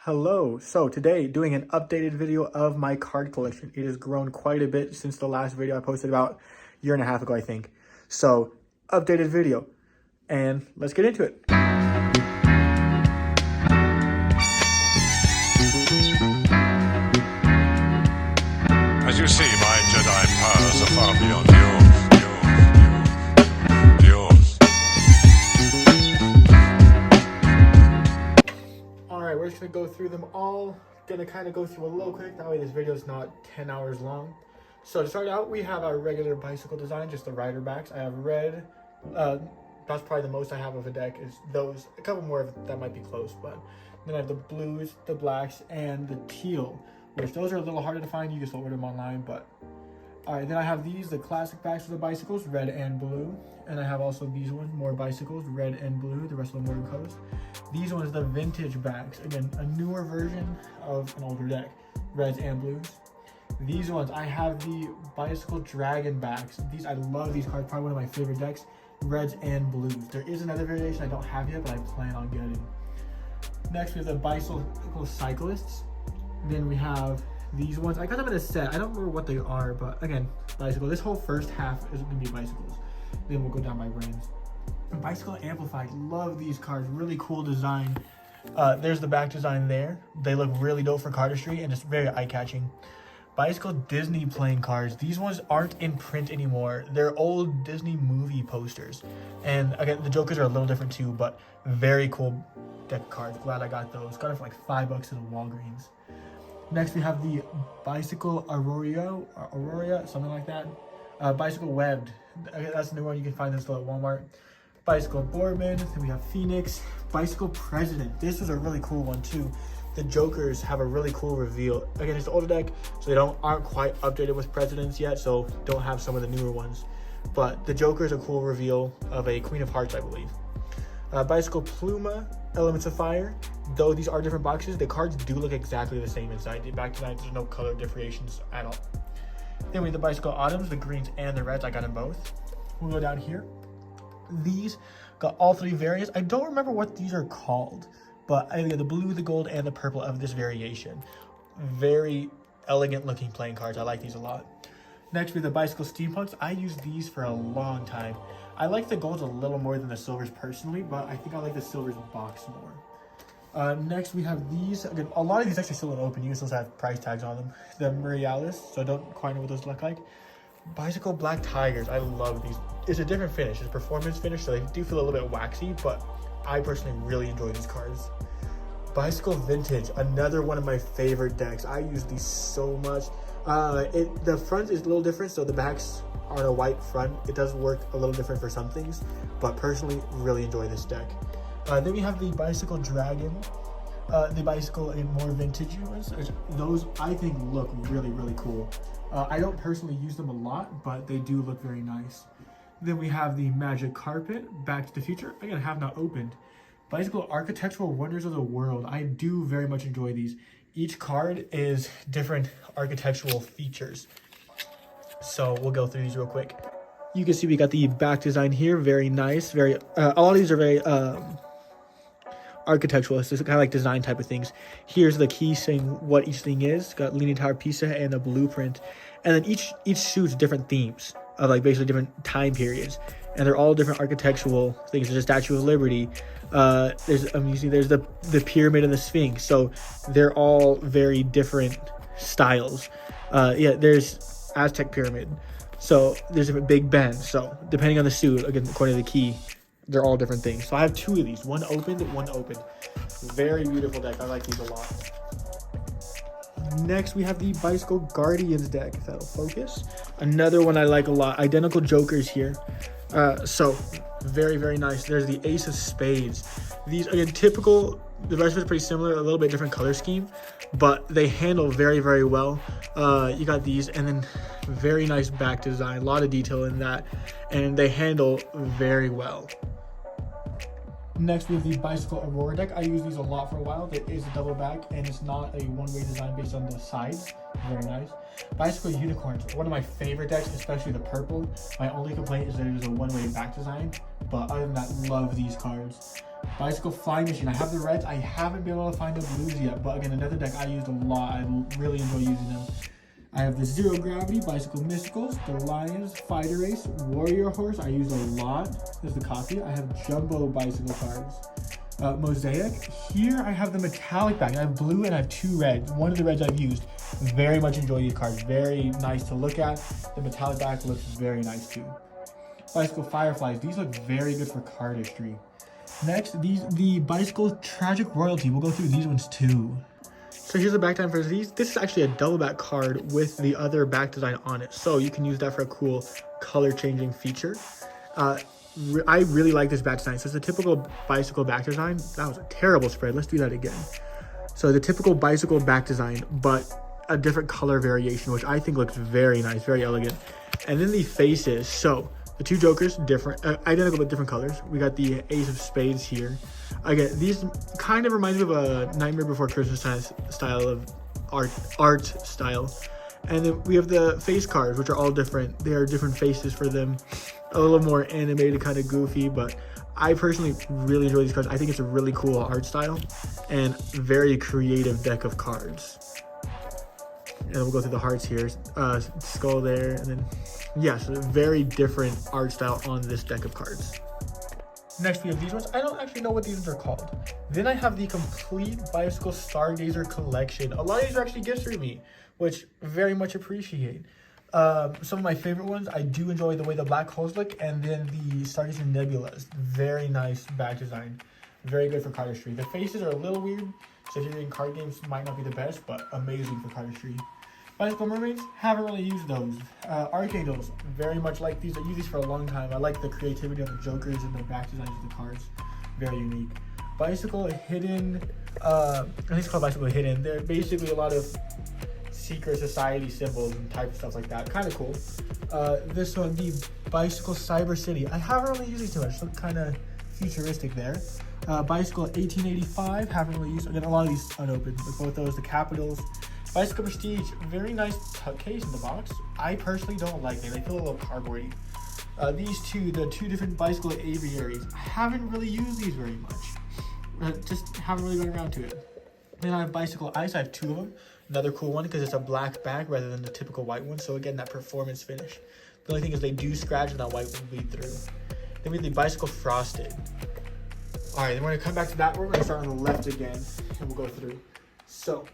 Hello, so today doing an updated video of my card collection. It has grown quite a bit since the last video I posted about a year and a half ago, I think. So, updated video, and let's get into it. As you see, my Jedi powers are far beyond yours. Alright, we're just gonna go through them all. Gonna kind of go through a little quick, that way this video is not 10 hours long. So to start out, we have our regular bicycle design, just the rider backs. I have red, that's probably the most I have of a deck, is those. A couple more that might be close, but then I have the blues, the blacks, and the teal, which those are a little harder to find. You can still order them online, but alright, then I have these, the classic backs of the bicycles, red and blue. And I have also these ones, more bicycles, red and blue, the rest of them were colors. These ones, the vintage backs, again, a newer version of an older deck, reds and blues. These ones, I have the bicycle dragon backs. These, I love these cards, probably one of my favorite decks, reds and blues. There is another variation I don't have yet, but I plan on getting. Next, we have the bicycle cyclists. Then we have these ones. I got them in a set. I don't remember what they are, but again, bicycle. This whole first half is going to be bicycles. Then we'll go down by brands. Bicycle Amplified. Love these cards. Really cool design. There's the back design there. They look really dope for cardistry and it's very eye-catching. Bicycle Disney playing cards. These ones aren't in print anymore. They're old Disney movie posters. And again, the Jokers are a little different too, but very cool deck of cards. Glad I got those. Got it for like $5 at the Walgreens. Next, we have the Bicycle Aurora, something like that. Bicycle Webbed. That's the new one. You can find this still at Walmart. Bicycle Boardman. Then we have Phoenix. Bicycle President. This was a really cool one too. The Jokers have a really cool reveal. Again, it's the older deck, so they aren't quite updated with presidents yet, so don't have some of the newer ones. But the Joker is a cool reveal of a Queen of Hearts, I believe. Bicycle Pluma, Elements of Fire. Though these are different boxes, the cards do look exactly the same inside. Back tonight, there's no color differentiations at all. Then we have the Bicycle Autumns, the greens and the reds. I got them both. We'll go down here. These got all three variants. I don't remember what these are called, but I got the blue, the gold, and the purple of this variation. Very elegant looking playing cards. I like these a lot. Next, we have the Bicycle Steampunks. I used these for a long time. I like the golds a little more than the silvers personally, but I think I like the silvers box more. Next, we have these. Again, a lot of these actually still unopened. You can still have price tags on them. The Murialis, so I don't quite know what those look like. Bicycle Black Tigers. I love these. It's a different finish. It's a performance finish, so they do feel a little bit waxy, but I personally really enjoy these cards. Bicycle Vintage, another one of my favorite decks. I use these so much. The front is a little different, so the backs are on a white front. It does work a little different for some things, but personally, really enjoy this deck. Then we have the Bicycle Dragon, the Bicycle in more vintage ones. Those I think look really, really cool. I don't personally use them a lot, but they do look very nice. Then we have the Magic Carpet, Back to the Future. Again, I have not opened. Bicycle Architectural Wonders of the World. I do very much enjoy these. Each card is different architectural features. So we'll go through these real quick. You can see we got the back design here. Very nice. Very. All of these are very architectural. It's just kind of like design type of things. Here's the key saying what each thing is. Got Leaning Tower Pisa and the blueprint. And then each suits different themes of like basically different time periods. And they're all different architectural things. There's a Statue of Liberty. There's the pyramid and the Sphinx. So they're all very different styles. Yeah, there's Aztec pyramid. So there's a Big Ben. So depending on the suit, again, according to the key, they're all different things. So I have two of these. One opened. Very beautiful deck. I like these a lot. Next, we have the Bicycle Guardians deck, if that'll focus. Another one I like a lot. Identical Jokers here. So very, very nice. There's the Ace of Spades. These, again, typical. The rest of it's pretty similar, a little bit different color scheme, but they handle very, very well. You got these, and then very nice back design, a lot of detail in that, and they handle very well. Next, we have the Bicycle Aurora deck. I use these a lot for a while. There is a double back, and it's not a one-way design based on the sides. Very nice. Bicycle Unicorns, one of my favorite decks, especially the purple. My only complaint is that it is a one-way back design, but other than that, love these cards. Bicycle Flying Machine. I have the reds. I haven't been able to find the blues yet, but again, another deck I used a lot. I really enjoy using them. I have the Zero Gravity, Bicycle Mysticals, the Lions, Fighter Race, Warrior Horse, I use a lot. This is the copy. I have Jumbo Bicycle cards. Mosaic. Here I have the metallic back. I have blue and I have 2 reds. One of the reds I've used. Very much enjoy these cards. Very nice to look at. The metallic back looks very nice too. Bicycle Fireflies. These look very good for cardistry. Next, the Bicycle Tragic Royalty. We'll go through these ones too. So here's the back design for these. This is actually a double back card with the other back design on it. So you can use that for a cool color changing feature. I really like this back design. So it's a typical bicycle back design. That was a terrible spread. Let's do that again. So the typical bicycle back design, but a different color variation, which I think looks very nice, very elegant. And then the faces. So the 2 jokers, different, identical but different colors. We got the Ace of Spades here. Again, these kind of remind me of a Nightmare Before Christmas style of art style. And then we have the face cards, which are all different. There are different faces for them. A little more animated, kind of goofy, but I personally really enjoy these cards. I think it's a really cool art style and very creative deck of cards. And we'll go through the hearts here. Skull there, and then, yes, a very different art style on this deck of cards. Next, we have these ones. I don't actually know what these ones are called. Then I have the complete Bicycle Stargazer collection. A lot of these are actually gifts for me, which very much appreciate. Some of my favorite ones, I do enjoy the way the black holes look, and then the Stargazer Nebulas. Very nice back design. Very good for cardistry. The faces are a little weird, so if you're in card games, might not be the best, but amazing for cardistry. Bicycle Mermaids, haven't really used those. Archangels, very much like these. I use these for a long time. I like the creativity of the jokers and the back designs of the cards. Very unique. Bicycle Hidden, I think it's called Bicycle Hidden. They're basically a lot of secret society symbols and type of stuff like that. Kind of cool. This one, the Bicycle Cyber City. I haven't really used these too much. Look kind of futuristic there. Bicycle 1885, haven't really used. Again, a lot of these unopened. With both those, the Capitals. Bicycle Prestige, very nice tuck case in the box. I personally don't like them. They feel a little cardboardy. These two, the 2 different Bicycle Aviaries, I haven't really used these very much. Just haven't really gone around to it. Then I have Bicycle Ice. I have 2 of them. Another cool one because it's a black back rather than the typical white one. So again, that performance finish. The only thing is they do scratch and that white will bleed through. Then we have the Bicycle Frosted. All right, then we're gonna come back to that. We're gonna start on the left again and we'll go through. So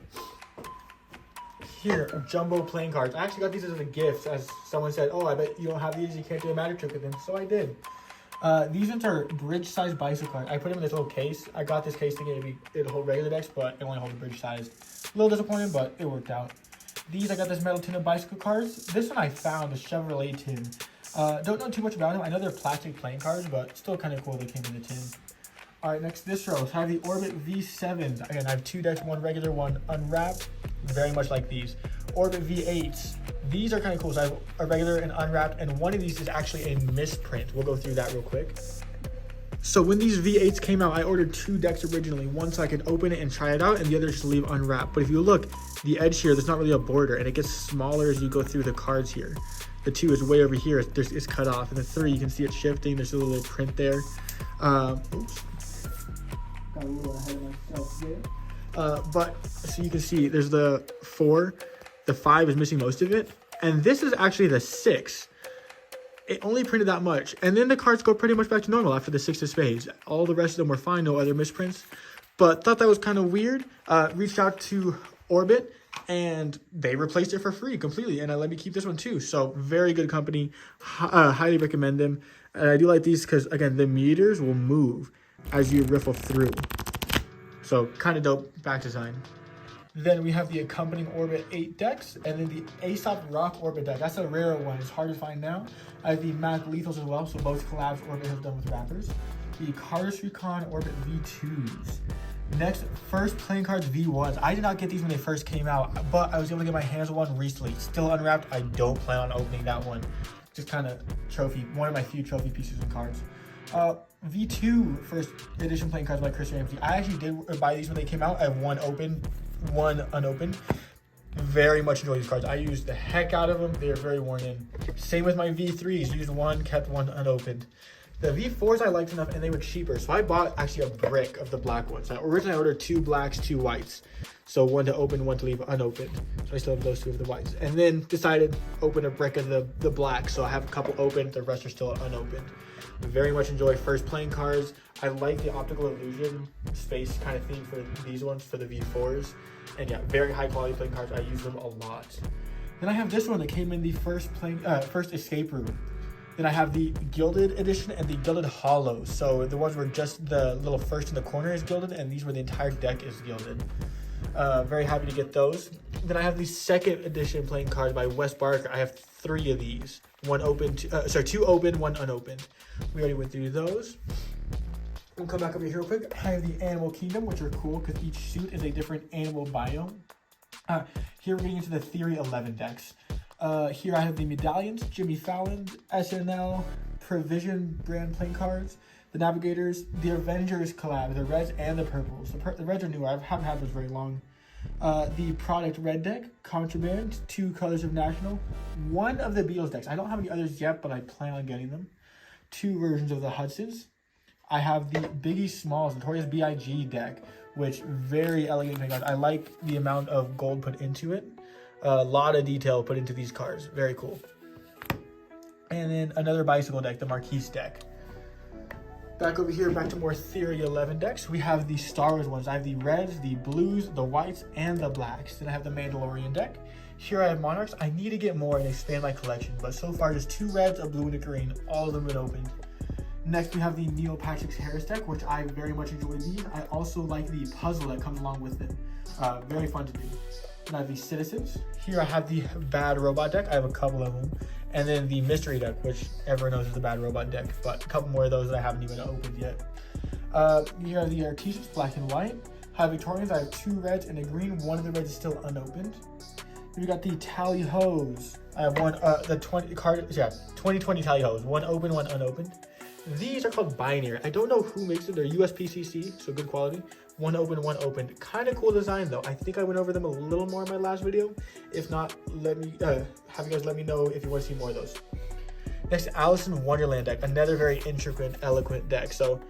here, jumbo playing cards. I actually got these as a gift, as someone said, oh, I bet you don't have these, you can't do a magic trick with them. So I did. These ones are bridge-sized bicycle cards. I put them in this little case. I got this case thinking it'd hold regular decks, but it only holds bridge-sized. A little disappointed, but it worked out. These, I got this metal tin of bicycle cards. This one I found, the Chevrolet tin. Don't know too much about them. I know they're plastic playing cards, but still kind of cool they came in the tin. All right, next this row. So I have the Orbit V7s. Again, I have 2 decks, one regular, one unwrapped. Very much like these. Orbit V8s. These are kind of cool. So I have a regular and unwrapped, and one of these is actually a misprint. We'll go through that real quick. So when these V8s came out, I ordered 2 decks originally. One so I could open it and try it out, and the other just leave unwrapped. But if you look, the edge here, there's not really a border, and it gets smaller as you go through the cards here. The 2 is way over here. It's cut off. And the 3, you can see it shifting. There's a little print there. Oops. Got a little ahead of myself there. But so you can see there's the 4. The 5 is missing most of it. And this is actually the 6. It only printed that much. And then the cards go pretty much back to normal after the 6 of spades. All the rest of them were fine, no other misprints. But thought that was kind of weird. Reached out to Orbit and they replaced it for free completely. And let me keep this one too. So very good company. Highly recommend them. And I do like these because, again, the meters will move as you riffle through. So kind of dope back design. Then we have the accompanying Orbit 8 decks, and then the Aesop Rock Orbit deck. That's a rare one. It's hard to find now. I have the Mac Lethals as well, so both collabs Orbit has done with wrappers. The Cardus Recon Orbit V2s. Next, first playing cards V1s. I did not get these when they first came out, but I was able to get my hands on one recently. Still unwrapped. I don't plan on opening that one. Just kind of trophy, one of my few trophy pieces of cards. V2 first edition playing cards by Chris Ramsey. I actually did buy these when they came out. I have one open, one unopened. Very much enjoy these cards. I used the heck out of them. They are very worn in. Same with my V3s. Used one, kept one unopened. The V4s I liked enough and they were cheaper, so I bought actually a brick of the black ones. Originally I ordered 2 blacks, 2 whites. So one to open, one to leave unopened. So I still have those 2 of the whites. And then decided open a brick of the black. So I have a couple open, the rest are still unopened. Very much enjoy first playing cards. I like the optical illusion space kind of theme for these ones, for the V4s. And yeah, very high quality playing cards. I use them a lot. Then I have this one that came in the first escape room. Then I have the gilded edition and the gilded hollow. So the ones where just the little first in the corner is gilded, and these where the entire deck is gilded. Very happy to get those. Then I have the second edition playing cards by Wes Barker. I have 3 of these. 2 open, 1 unopened. We already went through those. We'll come back over here real quick. I have the Animal Kingdom, which are cool because each suit is a different animal biome. Here we're getting into the Theory 11 decks. Here I have the Medallions, Jimmy Fallon's, SNL, Provision brand playing cards, the Navigators, the Avengers collab, the reds and the purples. The reds are newer. I haven't had those very long. The Product Red deck, Contraband, 2 colors of National, 1 of the Beatles decks. I don't have any others yet, but I plan on getting them. 2 versions of the Hudsons. I have the Biggie Smalls, Notorious B.I.G. deck, which very elegant playing cards. I like the amount of gold put into it. A lot of detail put into these cards. Very cool. And then another bicycle deck, the Marquise deck. Back over here, back to more Theory 11 decks. We have the Star Wars ones. I have the reds, the blues, the whites, and the blacks. Then I have the Mandalorian deck. Here I have Monarchs. I need to get more and expand my collection, but so far just 2 reds, a blue, and a green. All of them been opened. Next, we have the Neil Patrick Harris deck, which I very much enjoy these. I also like the puzzle that comes along with it. Very fun to do. And I have the Citizens. Here I have the Bad Robot deck. I have a couple of them. And then the Mystery deck, which everyone knows is the Bad Robot deck, but a couple more of those that I haven't even opened yet. Here are the Artisans, black and white. I have Victorians. I have 2 reds and a green. 1 of the reds is still unopened. Then we got the Tally Hoes. I have 2020 Tally Hoes. 1 open, 1 unopened. These are called Binary. I don't know who makes them. They're USPCC, so good quality. 1 open, 1 opened. Kind of cool design though. I think I went over them a little more in my last video. If not, let me have you guys let me know if you want to see more of those. Next, Alice in Wonderland deck. Another very intricate, eloquent deck. So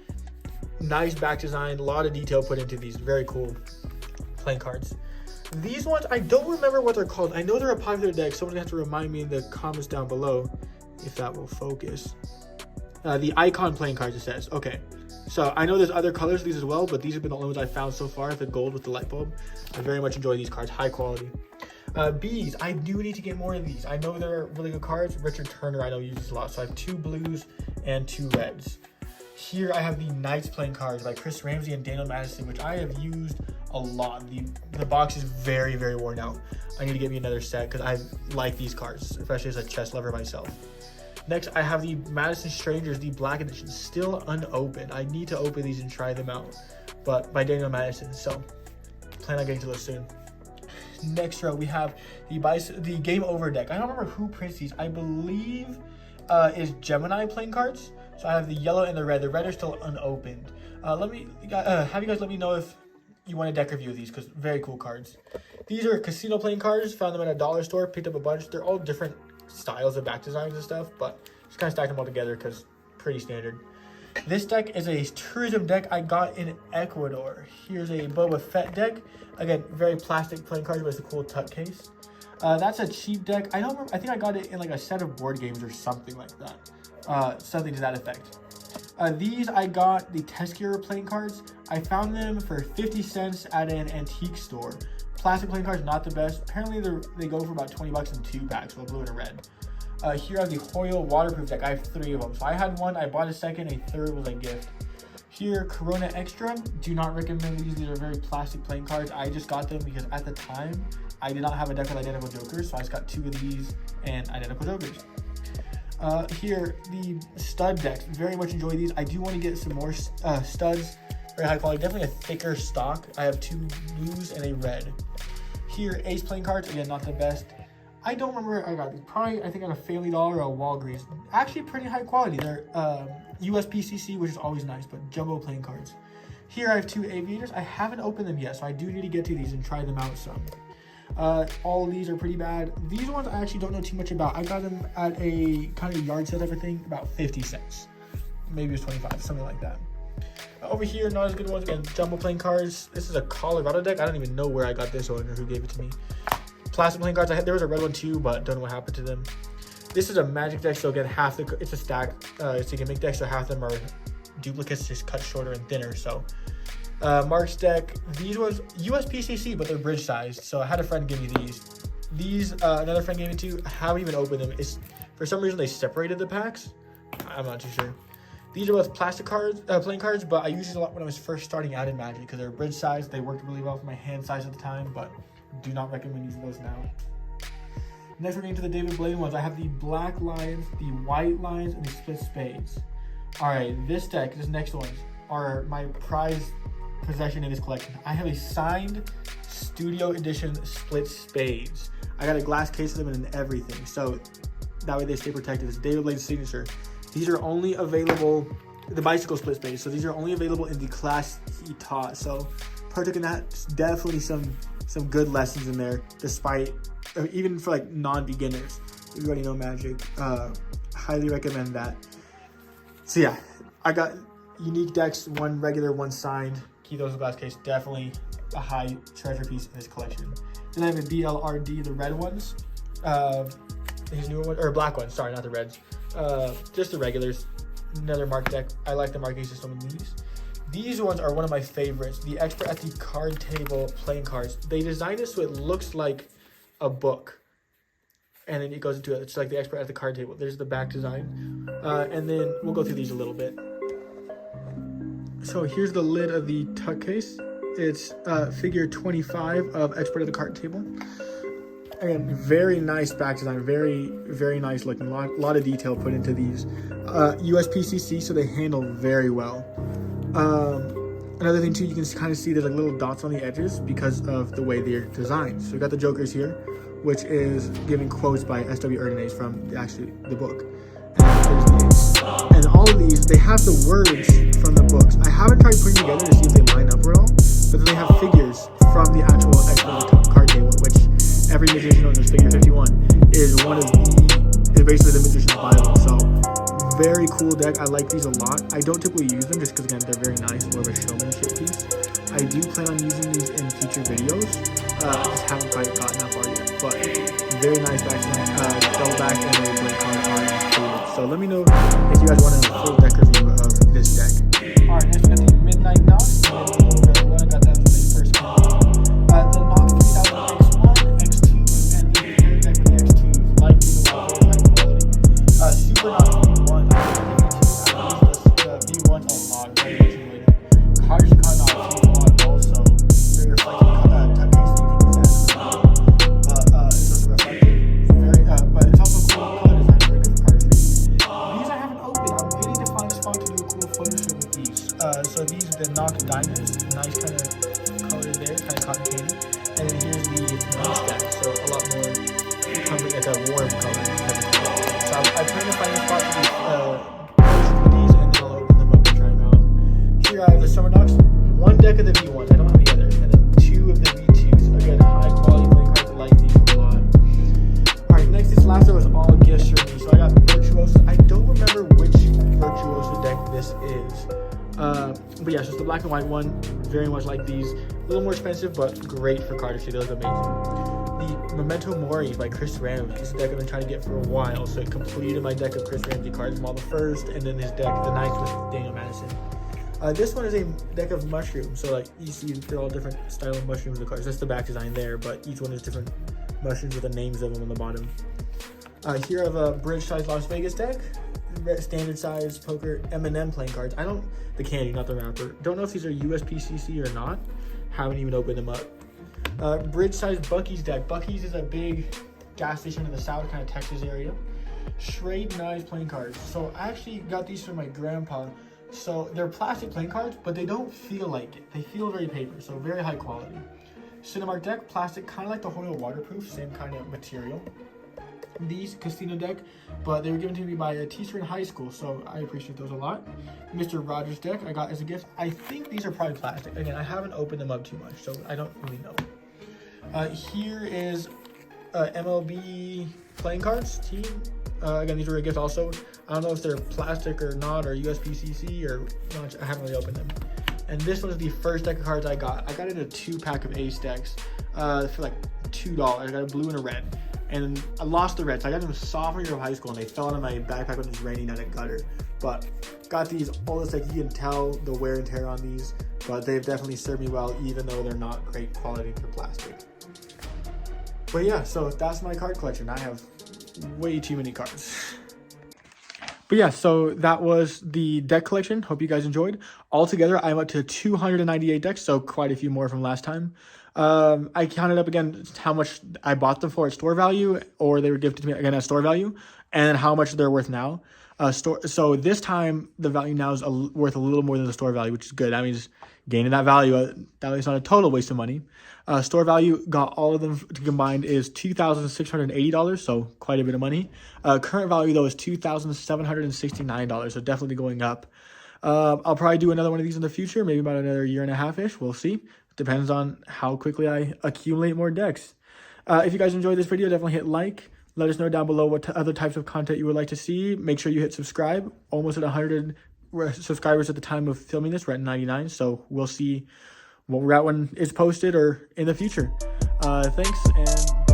nice back design, a lot of detail put into these. Very cool playing cards. These ones, I don't remember what they're called. I know they're a popular deck. Someone's gonna have to remind me in the comments down below if that will focus. The Icon playing cards, it says. Okay, so I know there's other colors of these as well, but these have been the only ones I found so far. The gold with the light bulb. I very much enjoy these cards, high quality. Bees, I do need to get more of these. I know they're really good cards. Richard Turner, I know uses a lot. So I have 2 blues and 2 reds. Here I have the Knights playing cards by Chris Ramsey and Daniel Madison, which I have used a lot. The box is very, very worn out. I need to get me another set because I like these cards, especially as a chess lover myself. Next, I have the Madison Strangers, the black edition, still unopened. I need to open these and try them out, but by Daniel Madison, so plan on getting to those soon. Next row, we have the Game Over deck. I don't remember who prints these. I believe is Gemini playing cards. So I have the yellow and the red. The red are still unopened. Have you guys let me know if you want a deck review of these, because very cool cards. These are casino playing cards. Found them at a dollar store. Picked up a bunch. They're all different styles of back designs and stuff, but just kind of stacked them all together because pretty standard. This deck is a tourism deck I got in Ecuador. Here's a Boba Fett deck. Again, very plastic playing cards, but it's a cool tuck case. That's a cheap deck. I don't remember. I think I got it in like a set of board games or something like that. Something to that effect. These I got the Teskier playing cards. I found them for 50 cents at an antique store. Plastic playing cards, not the best. Apparently they go for about 20 bucks in 2 packs, so a blue and a red. Here I have the Hoyle waterproof deck. I have 3 of them. So I had 1, I bought a second, a third was a gift. Here, Corona Extra. Do not recommend these. These are very plastic playing cards. I just got them because at the time, I did not have a deck with identical jokers, so I just got 2 of these and identical jokers. Here, the stud decks. Very much enjoy these. I do want to get some more studs. Very high quality. Definitely a thicker stock. I have 2 blues and a red. Here, Ace playing cards. Again, not the best. I don't remember. I got these. Probably, I think at a Family Dollar or a Walgreens. Actually, pretty high quality. They're USPCC, which is always nice, but jumbo playing cards. Here, I have 2 Aviators. I haven't opened them yet, so I do need to get to these and try them out some. All of these are pretty bad. These ones I actually don't know too much about. I got them at a kind of yard sale type of thing, about 50 cents. maybe it was 25, something like that. Over here, not as good ones. Again, jumbo playing cards. This is a Colorado deck. I don't even know where I got this one or who gave it to me. Plastic playing cards. There was a red one too, but don't know what happened to them. This is a Magic deck, so again, it's a stack. It's a gimmick deck, so half of them are duplicates, just cut shorter and thinner. So Mark's deck. These was USPCC, but they're bridge sized. So I had a friend give me these. These another friend gave me two. I haven't even opened them. It's for some reason they separated the packs. I'm not too sure. These are both plastic cards, playing cards, but I used these a lot when I was first starting out in Magic because they're bridge size. They worked really well for my hand size at the time, but do not recommend using those now. Next, we're getting to the David Blaine ones. I have the black lions, the white lions, and the split spades. All right, this next ones are my prized possession in this collection. I have a signed studio edition split spades. I got a glass case of them and everything, so that way they stay protected. It's David Blaine's signature. These are only available, the bicycle split spades, so these are only available in the class he taught. So partook in that, definitely some good lessons in there, despite, even for like non-beginners. If you already know Magic, highly recommend that. So yeah, I got unique decks, one regular, one signed. Keep those in glass case, definitely a high treasure piece in this collection. Then I have a BLRD, the red ones. His newer one, or black ones, sorry, not the reds. Just the regulars. Another Mark deck. I like the marking system in these. These ones are one of my favorites. The Expert at the Card Table playing cards. They designed it so it looks like a book. And then it goes into it. It's like the Expert at the Card Table. There's the back design. And then we'll go through these a little bit. So here's the lid of the tuck case. It's figure 25 of Expert at the Card Table. Again, very nice back design, very nice looking. A lot of detail put into these. USPCC, so they handle very well. Another thing too, you can kind of see there's like little dots on the edges because of the way they're designed. So we got the Jokers here, which is giving quotes by S.W. Erdnase from the book. And all of these, they have the words from the books. I haven't tried putting together to see if they line up at all, but then they have figures from the actual Expert Card Table, which every magician knows this. Figure 51 is basically the magician's Bible. So very cool deck. I like these a lot. I don't typically use them just because again they're very nice, more of a showmanship piece. I do plan on using these in future videos. I just haven't quite gotten that far yet, but very nice back double back and a blank card are included. So let me know if you guys want a full deck review of this deck. Alright, next we got the Midnight Nox. I got that as the first one. The Nox 3000 X1, X2, and the air deck for the X2s. Like these a lot, very high quality. Super Nox V1. I use the V1 a lot, very much enjoyed it. Cards Con Nox V1 also. Very reflective tuck case that you can use as well. It's also reflective. But it's also cool color design, very good for cardistry. These I haven't opened. I'm waiting to find a spot to do a cool photo shoot with these. So these are the Nox Diamonds. Nice kind of color there, kind of cotton candy. And then here's the Nox deck, so a lot more comfy, like a warm color. So I plan to find a spot to do these, and then I'll open them up and try them out. Here I have the Summer Nox. One deck of the V1s, I don't have the other, and then two of the V2s. Again, high quality playing cards. I like these a lot. Alright, next, this last one was all gifts for me. So I got Virtuoso. I don't remember which Virtuoso deck this is. But yeah, so it's the black and white one. Very much like these. A little more expensive, but great for cardistry. Those are amazing. The Memento Mori by Chris Ramsey. This deck I've been trying to get for a while, so it completed my deck of Chris Ramsey cards from all the first, and then his deck, the Knights with Daniel Madison. This one is a deck of mushrooms, so like you see they're all different style of mushrooms in the cards. That's the back design there, but each one is different mushrooms with the names of them on the bottom. Here I have a bridge size Las Vegas deck, standard size poker M&M playing cards. The candy, not the wrapper. Don't know if these are USPCC or not. Haven't even opened them up. Bridge size Buc-ee's deck. Buc-ee's is a big gas station in the south, kind of Texas area. Schrade Knives playing cards. So I actually got these from my grandpa. So they're plastic playing cards, but they don't feel like it. They feel very paper, so very high quality. Cinemark deck, plastic, kind of like the Hoyle waterproof, same kind of material. These Casino deck, but they were given to me by a teacher in high school, so I appreciate those a lot. Mr. Rogers deck I got as a gift. I think these are probably plastic. Again, I haven't opened them up too much, so I don't really know. Here is MLB playing cards team. Again, these were a gift also. I don't know if they're plastic or not, or USB-CC or not. I haven't really opened them. And this one is the first deck of cards I got. I got it a 2-pack of Ace decks for like $2. I got a blue and a red. And I lost the red, so I got them sophomore year of high school, and they fell out of my backpack when it was raining at a gutter. But got these, all this, like, you can tell the wear and tear on these, but they've definitely served me well, even though they're not great quality for plastic. But yeah, so that's my card collection. I have way too many cards. But yeah, so that was the deck collection. Hope you guys enjoyed. Altogether, I'm up to 298 decks, so quite a few more from last time. I counted up again how much I bought them for at store value, or they were gifted to me again at store value, and how much they're worth now. So this time the value now is worth a little more than the store value, which is good. That means gaining that value. That way it's not a total waste of money. Store value, got all of them combined, is $2,680, so quite a bit of money. Current value though is $2,769, so definitely going up. I'll probably do another one of these in the future, maybe about another 1.5-ish. We'll see. Depends on how quickly I accumulate more decks. If you guys enjoyed this video, definitely hit like. Let us know down below what other types of content you would like to see. Make sure you hit subscribe. Almost at 100 subscribers at the time of filming this. We're at 99, so we'll see what we're at when it's posted or in the future. Thanks, and